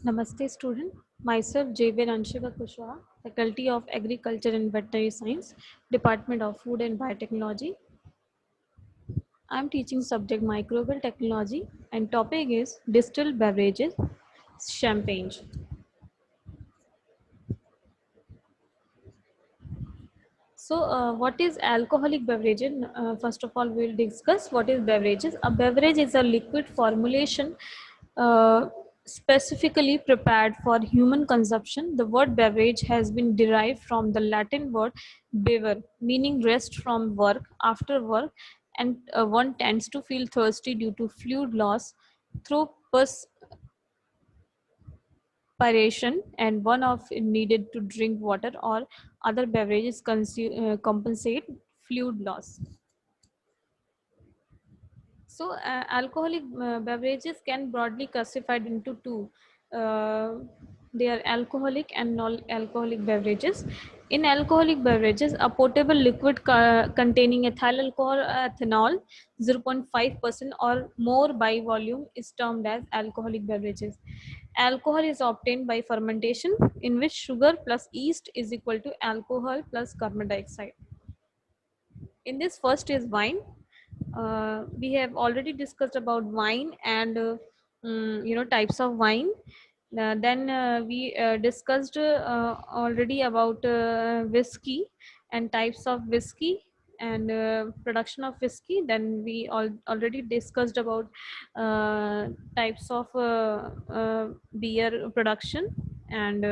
Namaste student, myself Javier Anshika Kushwaha, Faculty of Agriculture and Veterinary Science, Department of Food and Biotechnology. I am teaching subject Microbial Technology and topic is Distilled Beverages, Champagne. So, what is alcoholic beverages? First of all, we'll discuss what is beverages. A beverage is a liquid formulation uh, specifically prepared for human consumption. The word beverage has been derived from the Latin word bever, meaning rest from work, after work, and one tends to feel thirsty due to fluid loss through perspiration, and one of needed to drink water or other beverages compensate fluid loss. So, alcoholic beverages can broadly classified into two. Uh, they are alcoholic and non-alcoholic beverages. In alcoholic beverages, a potable liquid containing ethyl alcohol, ethanol, 0.5% or more by volume is termed as alcoholic beverages. Alcohol is obtained by fermentation, in which sugar plus yeast is equal to alcohol plus carbon dioxide. In this first is wine. We have already discussed about wine and types of wine. Then we discussed already about whiskey and types of whiskey and production of whiskey. Then we already discussed about types of beer production and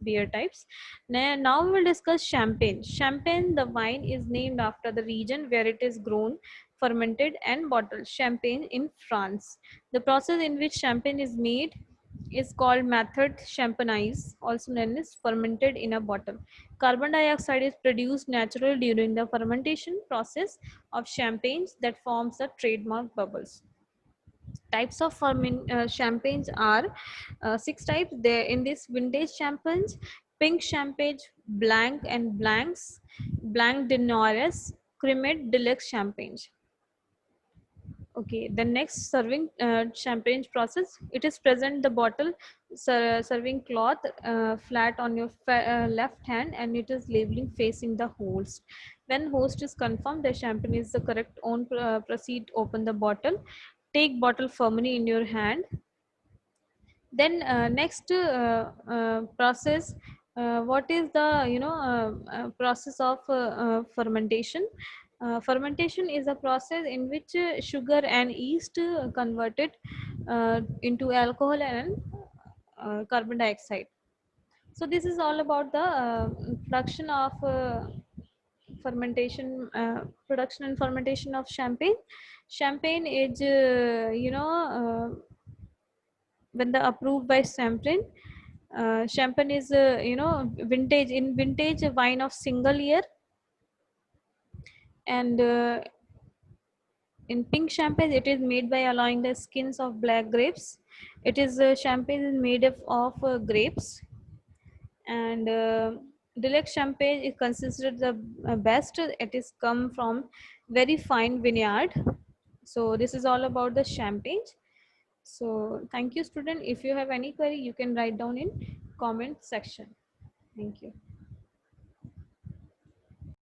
beer types. Now we will discuss champagne. Champagne, the wine, is named after the region where it is grown, fermented, and bottled. Champagne in France. The process in which champagne is made is called method champagneise, also known as fermented in a bottle. Carbon dioxide is produced naturally during the fermentation process of champagnes that forms the trademark bubbles. Types of champagnes are six types there in this: vintage champagnes, pink champagne, blanc and blancs, blanc de noirs, cremate, deluxe champagne. Okay, the next serving champagne process, it is present the bottle serving cloth flat on your left hand, and it is labeling facing the host. When host is confirmed the champagne is the correct on, proceed open the bottle, take bottle firmly in your hand. Then next process, what is the process of fermentation. Fermentation is a process in which sugar and yeast converted into alcohol and carbon dioxide. So this is all about the production of fermentation, production and fermentation of champagne. Champagne is when the approved by champagne. Champagne is vintage, in vintage wine of single year, and in pink champagne it is made by allowing the skins of black grapes. It is champagne is made of grapes, and deluxe champagne is considered the best. It is come from very fine vineyard. So this is all about the champagne. So thank you student. If you have any query you can write down in comment section. Thank you.